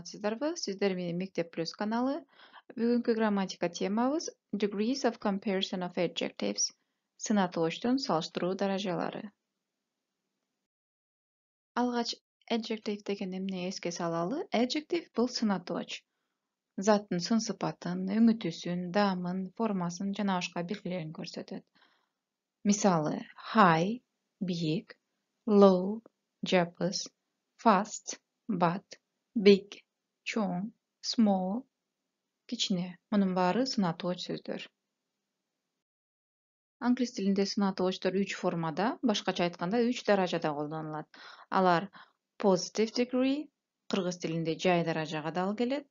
саламатсыздарбы? Сиздер менен Мектеп Плюс каналы. Бүгүнкү грамматика темабыз Degrees of Comparison of Adjectives. Сынатоочтун салыштыруу даражалары. Алгач adjective деген эмне эске салалы? Adjective бул сынатооч. Заттын сын сыпатын, өңүтүсүн, даамын, формасын жана башка белгилерин көрсөтөт. Мисалы, high, бийик, low, жапыс, fast, бат, big, чоң, small, кичине. Мунун баары сынатооч сөздөр. Англис тилинде сынатоочтор 3 формада, башкача айтканда 3 даражада колдонулат. Алар positive degree, кыргыз тилинде жай даражага дал келет,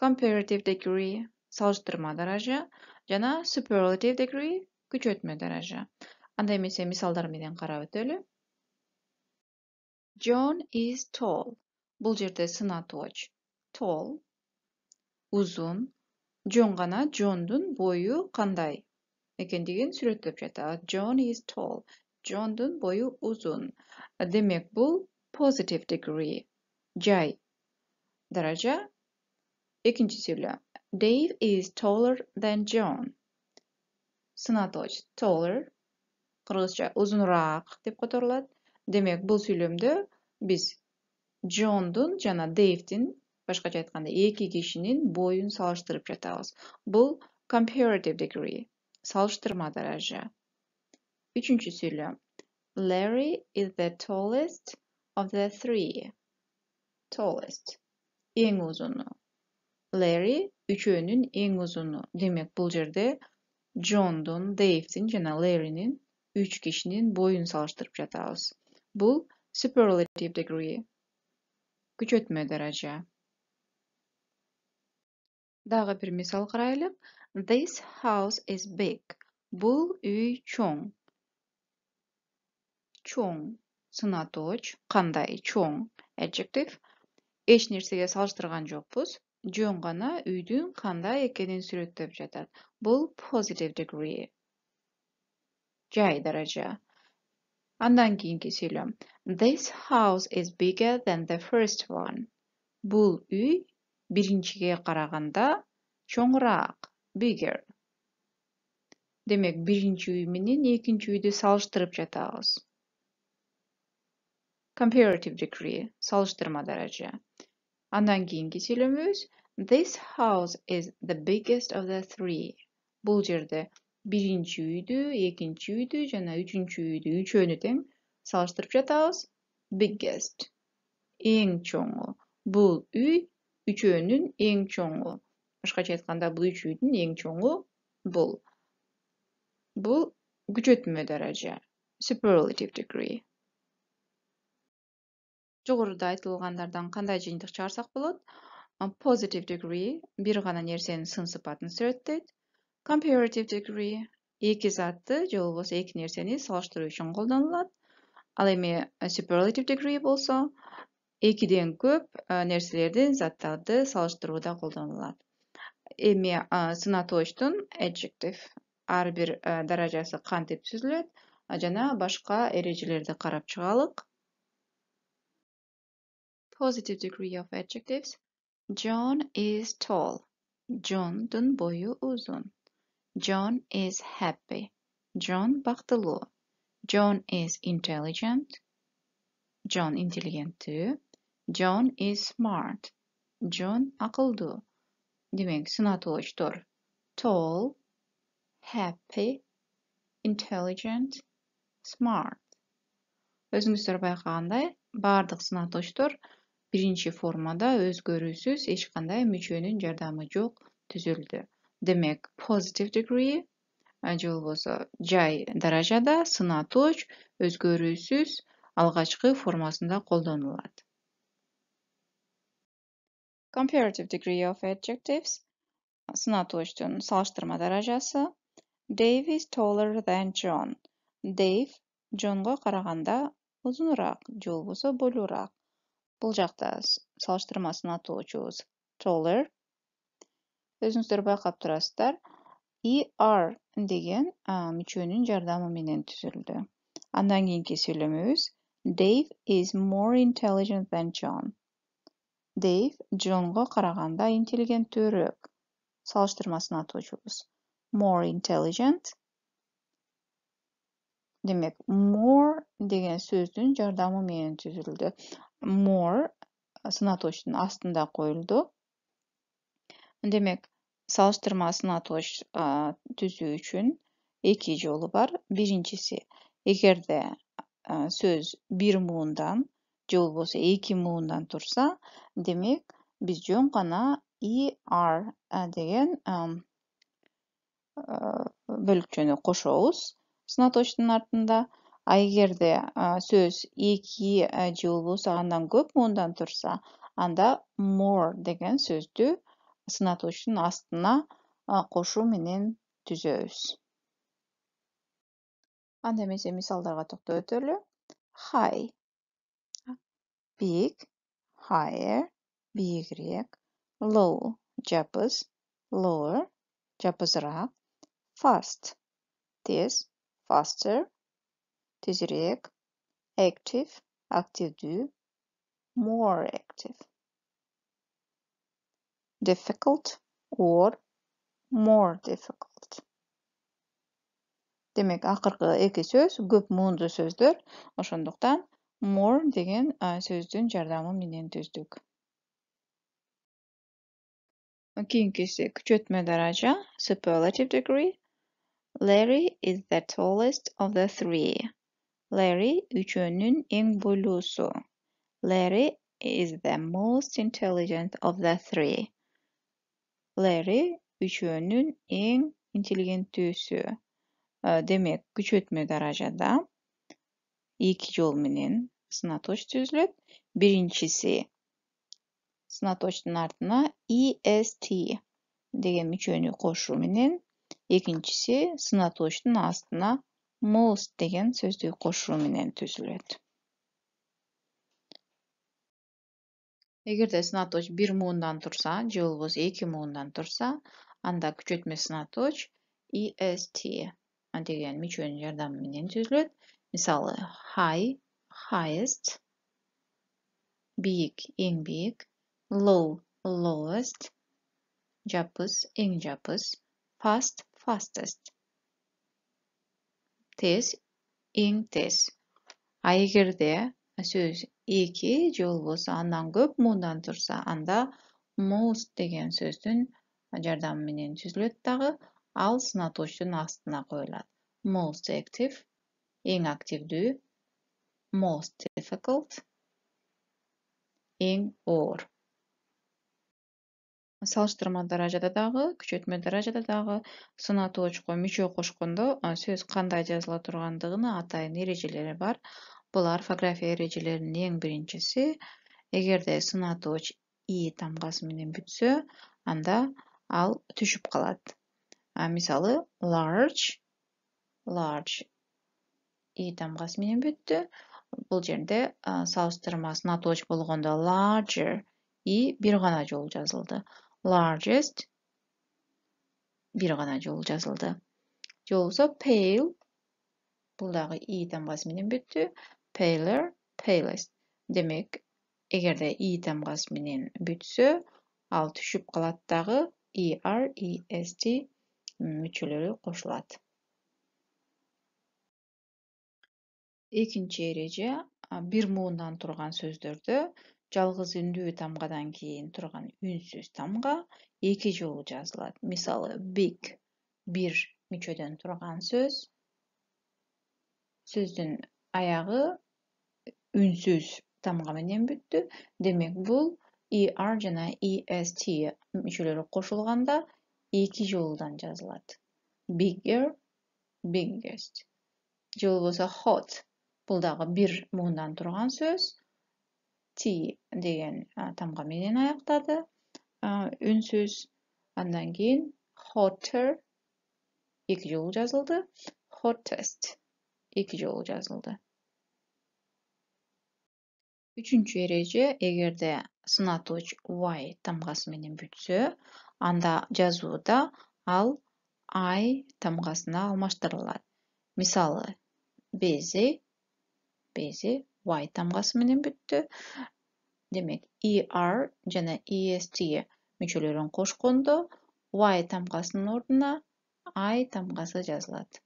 comparative degree, салыштырма даража, жана superlative degree, күчөтмө даража. Анда эмесе мисалдар менен карап өтөлү. John is tall. Бул жерде сынатооч. Tall, uzun. John гана John'дун бою кандай экендигин сүрөттөп жатат. John is tall. John'дун бою uzun. Демек бул positive degree. Жай даража. Экинчи сүйлөм. Dave is taller than John. Сынатооч taller, кыргызча узунураак деп которулат. Демек бул сүйлөмдө биз John'дун жана Dave'дин, башкача айтканда эки кишинин боюн салыштырып жатабыз. Бул comparative degree, салыштырма даража. Үчүнчү сүйлөм. Larry is the tallest of the three. Tallest, эң узуну. Larry үчөөнүн эң узуну. Демек бул жерде John'дун, Dave'дин жана Larry'nin 3 кишинин боюн салыштырып жатабыз. Бул superlative degree, күчөтмө даража. Дагы бир мисал карайлы. This house is big. Бул үй чоң. Чоң, сынатооч, кандай, чоң, adjective. Эч нерсеге салыштырган жокпуз. John гана үйдүн кандай экенин сүрөттөп жатат. Бул positive degree, жай даража. Андан кийинки сүйлөм. This house is bigger than the first one. Бул үй биринчиге караганда чоңураак, bigger. Демек биринчи үй менен экинчи үйдү салыштырып жатабыз. Comparative degree, салыштырма даража. Андан кийинки сүйлөмүбүз. This house is the biggest of the three. Бул жерде биринчи үйдү, экинчи үйдү жана үчүнчү үйдү үчөөнү тең салыштырып жатабыз. Biggest, эң чоңу. Бул үй үчөөнүн эң чоңу. Башкача айтканда бул үч үйдүн эң чоңу бул. Бул күчөтмө даража. Superlative degree. Жогоруда айтылгандардан кандай жыйынтык чыгарсак болот? Positive degree, бир гана нерсенин сын сыпатын сүрөттөйт. Comparative degree, эки затты же болбосо эки нерсени салыштыруу үчүн колдонулат. Ал эми superlative degree болсо, экиден көп нерселердин, заттарды салыштырууда колдонулат. Эми сынатоочтун adjective ар бир даражасы кантип түзүлөт жана башка эрежелерди карап чыгалык. Positive degree of adjectives. John is tall. John'дун бою uzun. John is happy. John бактылуу. John is intelligent. John интеллигенттүү. John is smart. John акылдуу. Демек сынатоочтор tall, happy, intelligent, smart. Өзүңүздөр байкагандай, бардык сынатоочтор биринчи формада өзгөрүүсүз эч кандай мүчөнүн жардамы жок түзүлдү. Демек positive degree же болбосо жай даражада сынатооч өзгөрүүсүз алгачкы формасында колдонулат. Comparative degree of adjectives. Сынатоочтун салыштырма даражасы. Dave is taller than John. Dave John'го караганда узунураак же болбосо бойлуураак. Бул жакта салыштырма сынатоочубуз taller. Өзүңүздөр байкап турасыздар. ER деген мүчөнүн жардамы менен түзүлдү. Андан кийинки сүйлөмүбүз. Dave is more intelligent than John. Дейв Джонго караганда интеллигенттүүрөөк. Салыштырмасына точубуз. More intelligent. Демек, more деген сөздүн жардамы менен түзүлдү. More сынаточтун астында коюлду. Демек, салыштырма сынаточ түзүү үчүн эки жолу бар. Биринчиси, эгерде сөз бир муундан же болбосо эки муундан турса, демек, биз жөн гана er деген бөлүкчөнү кошобуз сынаточтун артында. А эгерде сөз эки же болбосо андан көп муундан турса, анда more деген сөздү сынаточтун астына кошуу менен түзөбүз. Анда эмесе мисалдарга токтоп өтөлү. High, big, higher, бийигирээк. Low, жапыз, lower, жапызыраак. Fast, тез, faster, тезирээк. Active, активдүү, more active. Difficult or more difficult. Демек, акыркы эки сөз көп муунду сөздөр, ошондуктан more деген сөздүн жардамы менен түздүк. Кийинкиси күчөтмө даража, superlative degree. Larry is the tallest of the three. Larry үчөөнүн эң бойлуусу. Larry is the most intelligent of the three. Larry үчөөнүн эң интеллигенттүүсү. Демек, күчөтмө даражада эки жол менен сынаточ түзүлөт. Биринчиси, сынаточтун артына est деген мүчөнү кошуу менен, экинчиси сынаточтун астына most деген сөздү кошуу менен түзүлөт. Эгерде сынаточ бир муундан турса, же болбосо эки муундан турса, анда күчөтмө сынаточ est деген мүчөнүн жардамы менен түзүлөт. Мисалы, high, highest, big, эң бийик, low, lowest, жапыз, эң жапыз, fast, fastest, тез, эң тез. А эгерде сөз эки же болбосо андан көп муундан турса, анда most деген сөздүн жардамы менен түзүлөт дагы, ал сынаточтун астына коюлат. Most active, эң активдүү, most difficult, эң оор. Салыштырма даражада дагы, күчөтмө даражада дагы сынаточко мүчө кошкондо сөз кандай жазыла тургандыгына атайын эрежелери бар. Бул орфография эрежелеринин эң биринчиси, эгерде сынаточ и тамгасы менен бүтсө, анда ал түшүп калат. Мисалы, large, и тамгасы менен бүттү. Бул жерде салыштырма сынаточ болгондо larger и бир гана жолу жазылды. Largest бир гана жолу жазылды. Же болбосо pale, бул дагы и тамгасы менен бүттү. Paler, palest. Демек, эгерде и тамгасы менен бүтсө, ал түшүп калат дагы er, est мүчөлөрү кошулат. Экинчи эреже, бир муундан турган сөздөрдө жалгыз үндүү тамгадан кийин турган үнсүз тамга эки жолу жазылат. Мисалы, big, бир мүчөдөн турган сөз, сөздүн аягы үнсүз тамга менен бүттү. Демек, бул er жана est мүчөлөрү кошулганда эки жолудан жазылат. Bigger, biggest. Же болбосо hot, бул дагы бир муундан турган сөз. T деген тамга менен аяктады. Үнсүз. Андан кийин hotter эки жолу жазылды. Hottest эки жолу жазылды. Үчүнчү эреже, эгерде сынаточ y тамгасы менен бүтсө, анда жазууда ал I тамгасына алмаштырылат. Мисалы, busy, y тамгасы менен бүттү. Demek, ER жана EST мүчөлөрүн кошкондо Y тамгасынын ордуна I тамгасы жазылат.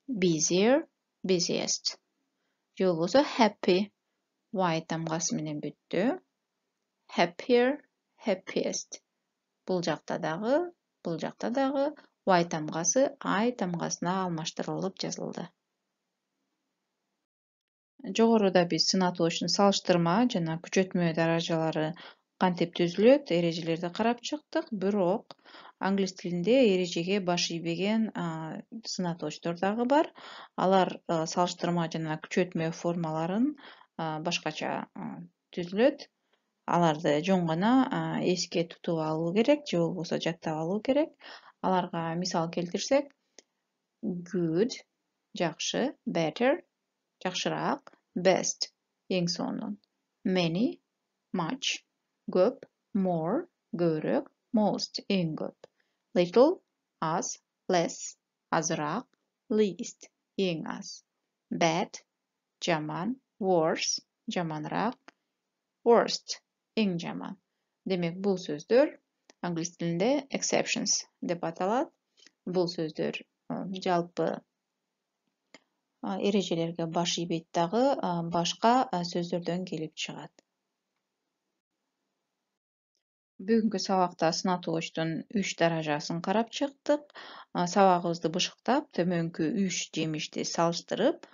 Busier, busiest. Же болбосо happy Y тамгасы менен бүттү. Happier, happiest. Бул жакта дагы Y тамгасы I тамгасына алмаштырылып жазылды. Жогоруда биз сынатылуучун салыштырма жана күчөтмө даражалары кантип түзүлөт, эрежелерди карап чыктык. Бирок англис тилинде эрежеге баш ийбеген сынатылуучтар дагы бар. Алар салыштырма жана күчөтмө формаларын башкача түзүлөт. Аларды жөн гана эске тутуп алуу керек, же болбосо жаттап алуу керек. Аларга мисал келтирсек, good жакшы, better жакшыраак, best эң сонун, many much, көп, more көбүрөөк, most эң көп, little аз, less азыраак, least эң аз, bad жаман, worse жаманыраак, worst эң жаман. Демек, бул сөздөр англис тилинде exceptions деп аталат. Бул сөздөр жалпы эрежелерге баш ийбейт дагы башка сөздөрдөн келип чыгат. Бүгүнкү сабакта сынатылуучтун 3 даражасын карап чыктык. Сабагыбызды бышыктап, төмөнкү 3 жемишти салыштырып,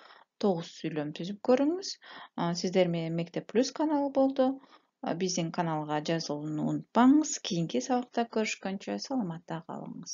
9 сүйлөм түзүп көрүңүз. Сиздер менен Мектеп Плюс каналы болду. Биздин каналга жазылууну унутпаңыз. Кийинки сабакта көрүшкөнчө саламатта калыңыз.